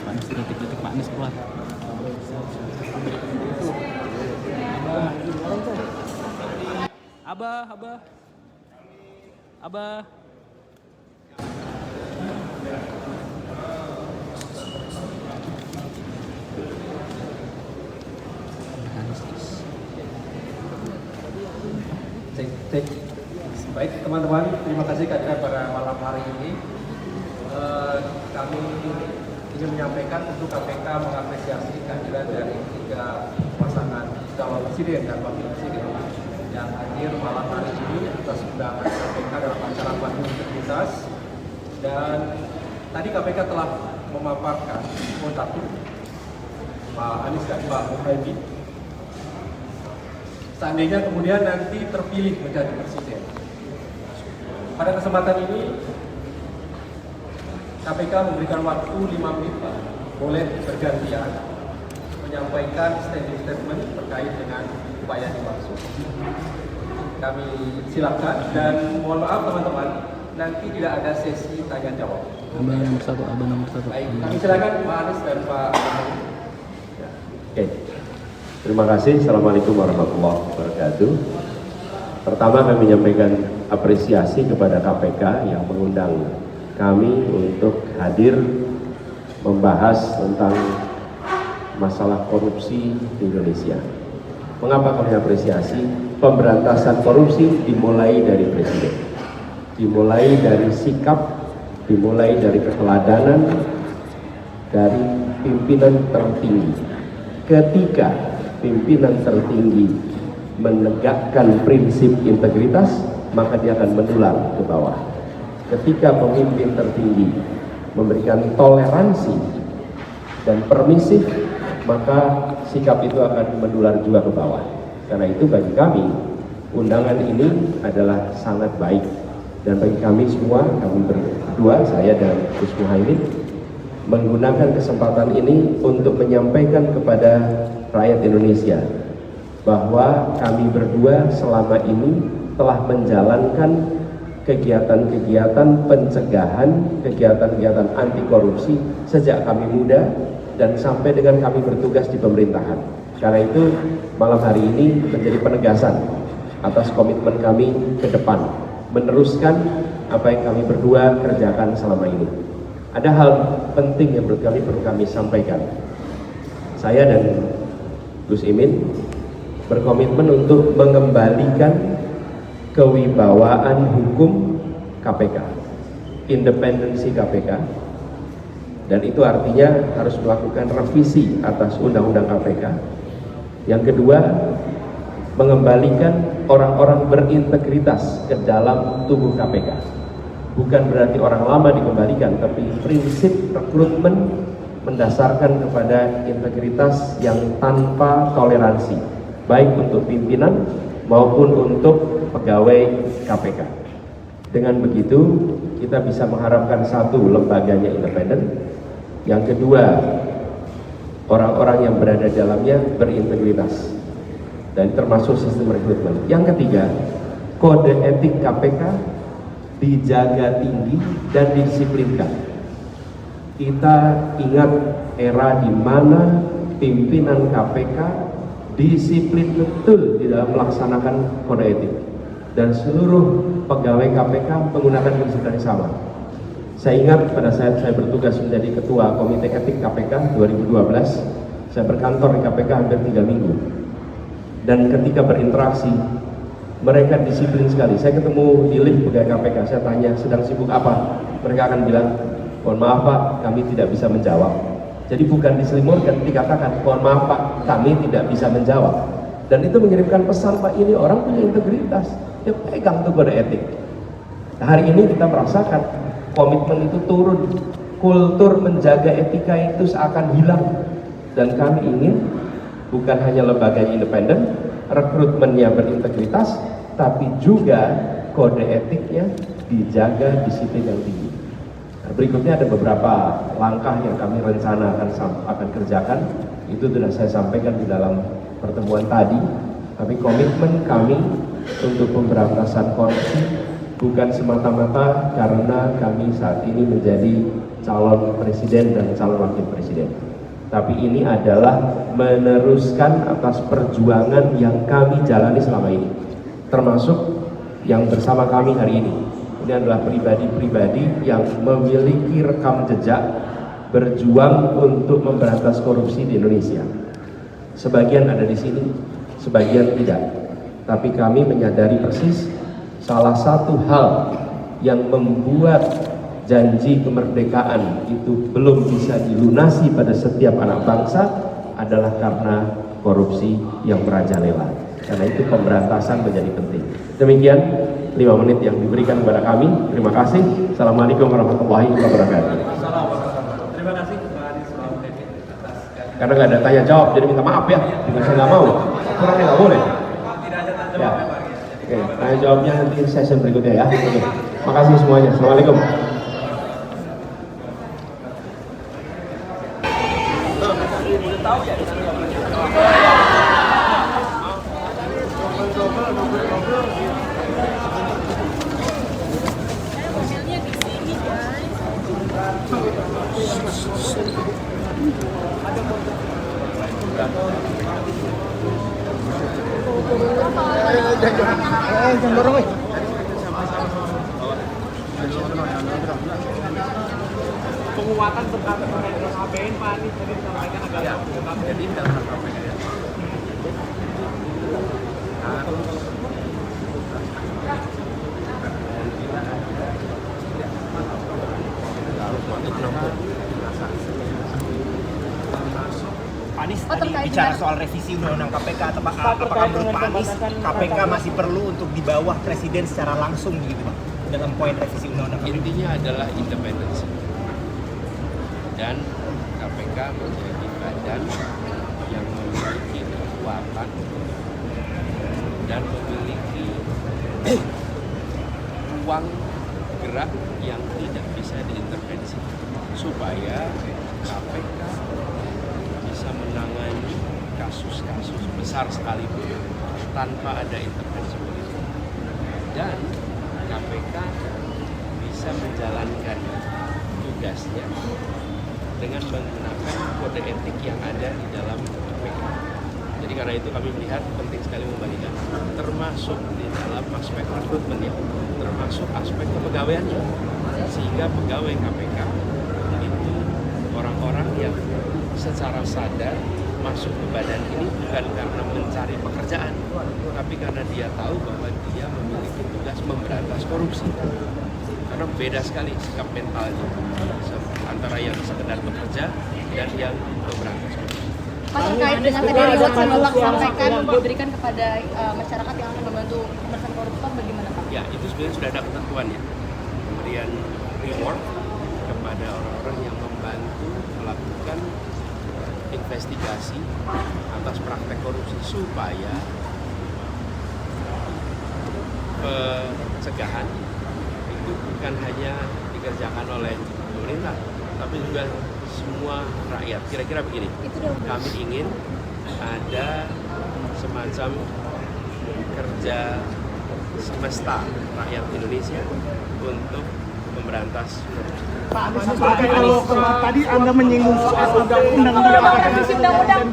Pak Anies, detik-detik Pak Anies keluar. Abah, Abah, Abah. Cek. Baik teman-teman, terima kasih kehadiran pada malam hari ini. Kami ingin menyampaikan untuk KPK mengapresiasi kehadiran dari 3 pasangan calon presiden dan wakil presiden yang hadir malam hari ini atas undangan KPK dalam acara Bandung Integritas. Dan tadi KPK telah memaparkan satu Pak Anies dan Pak Muhaimin. Seandainya kemudian nanti terpilih menjadi presiden, pada kesempatan ini KPK memberikan waktu 5 menit, Pak, boleh bergantian menyampaikan statement terkait dengan upaya dimaksud. Kami silakan dan mohon maaf teman-teman, nanti tidak ada sesi tanya jawab. Abah nomor 1, Abah nomor 1. Baik, kami silakan Pak Anies dan Pak Muhaimin. Oke. Terima kasih. Assalamualaikum warahmatullahi wabarakatuh. Pertama kami menyampaikan apresiasi kepada KPK yang mengundang kami untuk hadir membahas tentang masalah korupsi di Indonesia. Mengapa kami apresiasi? Pemberantasan korupsi dimulai dari presiden, dimulai dari sikap, dimulai dari keteladanan dari pimpinan tertinggi. Ketika pimpinan tertinggi menegakkan prinsip integritas, maka dia akan menular ke bawah. Ketika pemimpin tertinggi memberikan toleransi dan permisif, maka sikap itu akan menular juga ke bawah. Karena itu bagi kami, undangan ini adalah sangat baik. Dan bagi kami semua, kami berdua, saya dan Gus Muhaimin, menggunakan kesempatan ini untuk menyampaikan kepada rakyat Indonesia bahwa kami berdua selama ini telah menjalankan kegiatan-kegiatan pencegahan, kegiatan-kegiatan anti korupsi sejak kami muda dan sampai dengan kami bertugas di pemerintahan. Karena itu malam hari ini menjadi penegasan atas komitmen kami ke depan, meneruskan apa yang kami berdua kerjakan selama ini. Ada hal penting yang perlu kami sampaikan. Saya dan Gus Imin berkomitmen untuk mengembalikan kewibawaan hukum KPK, independensi KPK, dan itu artinya harus melakukan revisi atas undang-undang KPK. Yang kedua, mengembalikan orang-orang berintegritas ke dalam tubuh KPK. Bukan berarti orang lama dikembalikan, tapi prinsip rekrutmen mendasarkan kepada integritas yang tanpa toleransi, baik untuk pimpinan maupun untuk pegawai KPK. Dengan begitu, kita bisa mengharapkan satu, lembaganya independen. Yang kedua, orang-orang yang berada di dalamnya berintegritas, dan termasuk sistem rekrutmen. Yang ketiga, kode etik KPK dijaga tinggi dan didisiplinkan. Kita ingat era di mana pimpinan KPK disiplin betul di dalam melaksanakan kode etik, dan seluruh pegawai KPK menggunakan prinsip yang sama. Saya ingat pada saat saya bertugas menjadi ketua Komite Etik KPK 2012, saya berkantor di KPK hampir 3 minggu, dan ketika berinteraksi mereka disiplin sekali. Saya ketemu di lift pegawai KPK, saya tanya sedang sibuk apa, mereka akan bilang, mohon maaf Pak, kami tidak bisa menjawab. Jadi bukan diselimutkan, dikatakan, mohon maaf Pak, kami tidak bisa menjawab. Dan itu mengirimkan pesan, Pak, ini orang punya integritas, dia pegang tuh kode etik. Nah, hari ini kita merasakan komitmen itu turun, kultur menjaga etika itu seakan hilang. Dan kami ingin bukan hanya lembaganya independen, rekrutmennya berintegritas, tapi juga kode etiknya dijaga, disiplin yang tinggi. Nah, berikutnya ada beberapa langkah yang kami rencana akan kerjakan. Itu sudah saya sampaikan di dalam pertemuan tadi. Tapi komitmen kami untuk pemberantasan korupsi bukan semata-mata karena kami saat ini menjadi calon presiden dan calon wakil presiden. Tapi ini adalah meneruskan atas perjuangan yang kami jalani selama ini, termasuk yang bersama kami hari ini. Ini adalah pribadi-pribadi yang memiliki rekam jejak berjuang untuk memberantas korupsi di Indonesia. Sebagian ada di sini, sebagian tidak. Tapi kami menyadari persis salah satu hal yang membuat janji kemerdekaan itu belum bisa dilunasi pada setiap anak bangsa adalah karena korupsi yang merajalela. Karena itu pemberantasan menjadi penting. Demikian 5 menit yang diberikan kepada kami. Terima kasih. Assalamualaikum warahmatullahi wabarakatuh. Terima kasih Pak Adi selamat atas Karena nggak ada tanya jawab, jadi minta maaf ya. Jika saya nggak mau, kurangnya nggak boleh. tidak ada tanya Ya. jawab Pak. Oke, tanya jawabnya nanti session berikutnya ya. Oke. Makasih semuanya. Assalamualaikum. Penguatan terkait dengan APN Pak Anies tadi disampaikan agak jadi dalam KPK ya. Pak Anies tadi bicara soal revisi undang-undang KPK, apakah menurut Pak Anies KPK masih perlu untuk di bawah presiden secara langsung gitu Pak dalam poin revisi undang-undang KPK? Intinya adalah independensi dan KPK menjadi badan yang memiliki kekuatan dan memiliki ruang gerak yang tidak bisa diintervensi supaya KPK bisa menangani kasus-kasus besar sekalipun tanpa ada intervensi politik dan KPK bisa menjalankan tugasnya dengan menggunakan kode etik yang ada di dalam KPK. Jadi karena itu kami melihat penting sekali membalikan, termasuk di dalam aspek rekrutmennya, termasuk aspek kepegawaiannya, sehingga pegawai KPK itu orang-orang yang secara sadar masuk ke badan ini bukan karena mencari pekerjaan, tapi karena dia tahu bahwa dia memiliki tugas memberantas korupsi. Karena beda sekali sikap mentalnya antara yang sekedar bekerja dan yang memberantas korupsi. Pak, terkait dengan tadi reward yang Bapak sampaikan diberikan kepada masyarakat yang akan membantu pemberantasan koruptor, bagaimana Pak? Ya, itu sebenarnya sudah ada ketentuannya. Kemudian reward kepada orang-orang yang membantu melakukan investigasi atas praktek korupsi supaya pencegahan itu bukan hanya dikerjakan oleh pemerintah, tapi juga semua rakyat. Kira-kira begini, kami ingin ada semacam kerja semesta rakyat Indonesia untuk memberantas korupsi. Pak Anies, kalau tadi Anda menyinggung soal undang-undang revisi undang-undang.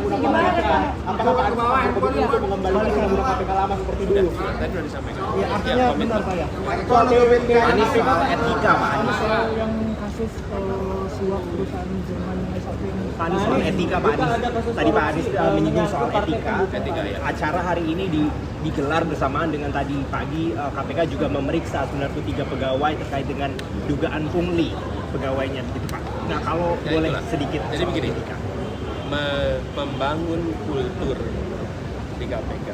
Gimana Pak? Apakah Pak Anies berkomitmen untuk mengembalikan undang KPK lama seperti dulu? Tadi sudah disampaikan. Ya, artinya benar Pak ya. Soal Anies soal etika Pak Anies. Yang kasus suap perusahaan Jerman yang S1 ini. Pak Anies soal etika Pak Anies. Tadi Pak Anies menyinggung soal etika. Etika ya. Acara hari ini digelar bersamaan dengan tadi pagi KPK juga memeriksa 93 pegawai terkait dengan dugaan pungli pegawainya begitu Pak. Nah kalau Ya, boleh itulah. sedikit Jadi soal begini, etika. membangun kultur di KPK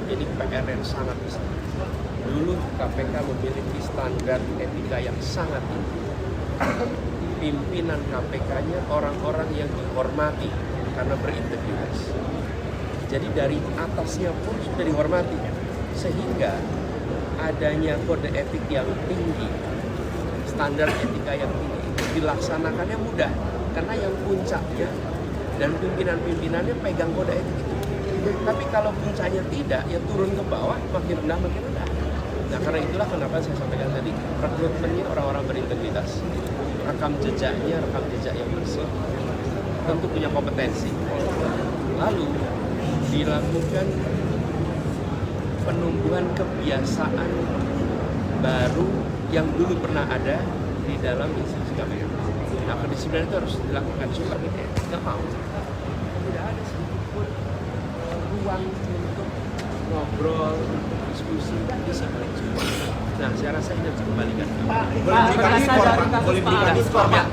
ini PR yang sangat besar. Dulu KPK memiliki standar etika yang sangat tinggi. Pimpinan KPK-nya orang-orang yang dihormati karena berintegritas. Jadi dari atasnya pun sudah dihormati, sehingga adanya kode etik yang tinggi, standar etika yang tinggi, dilaksanakannya mudah karena yang puncaknya dan pimpinan-pimpinannya pegang kode etik itu. Tapi kalau puncaknya tidak, ya turun ke bawah, makin rendah makin rendah. Nah karena itulah kenapa saya sampaikan tadi rekrutmennya orang-orang berintegritas. rekam jejak yang bersih, tentu punya kompetensi. Lalu dilakukan penumbuhan kebiasaan baru yang dulu pernah ada di dalam institusi KPK. Nah, kedisiplinan itu harus dilakukan. Suka gitu ya, nggak mau. Tidak ada sedikit pun ruang untuk ngobrol, diskusi, nggak bisa balik semua. Nah, saya rasa ini harus dikembalikan. Boleh diberikan skor, Pak.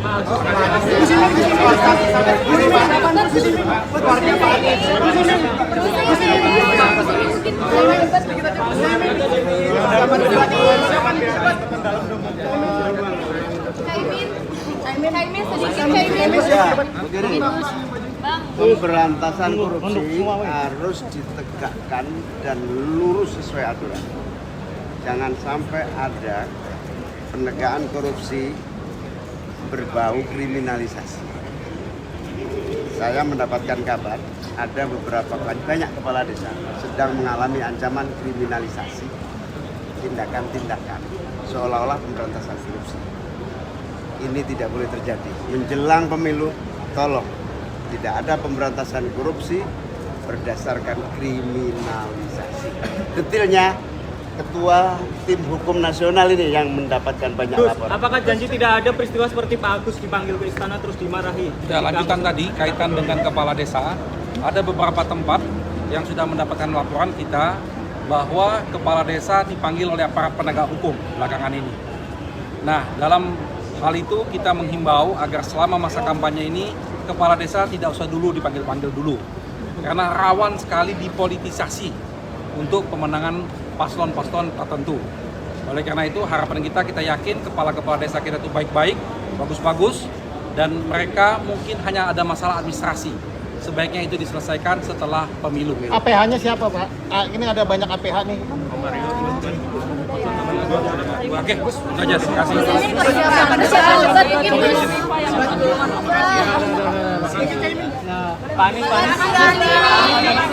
Pemberantasan korupsi harus ditegakkan dan lurus sesuai aturan. Jangan sampai ada penegakan korupsi berbau kriminalisasi. Saya mendapatkan kabar ada banyak kepala desa sedang mengalami ancaman kriminalisasi tindakan-tindakan seolah-olah pemberantasan korupsi. Ini tidak boleh terjadi. Menjelang pemilu, tolong tidak ada pemberantasan korupsi berdasarkan kriminalisasi. Detailnya Ketua Tim Hukum Nasional ini yang mendapatkan banyak laporan. Apakah janji tidak ada peristiwa seperti Pak Agus dipanggil ke istana terus dimarahi? Ya, lanjutan tadi kaitan dengan kepala desa, ada beberapa tempat yang sudah mendapatkan laporan kita bahwa kepala desa dipanggil oleh aparat penegak hukum belakangan ini. Nah, dalam hal itu kita menghimbau agar selama masa kampanye ini kepala desa tidak usah dulu dipanggil-panggil dulu, karena rawan sekali dipolitisasi untuk pemenangan paslon-paslon tertentu. Oleh karena itu harapan kita yakin kepala-kepala desa kita itu baik-baik, bagus-bagus, dan mereka mungkin hanya ada masalah administrasi. Sebaiknya itu diselesaikan setelah pemilu. APH-nya siapa, Pak? Ini ada banyak APH nih. Oke, itu aja. Terima kasih. Panis.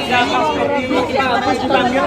Siapa seperti Pak Agus dipanggil?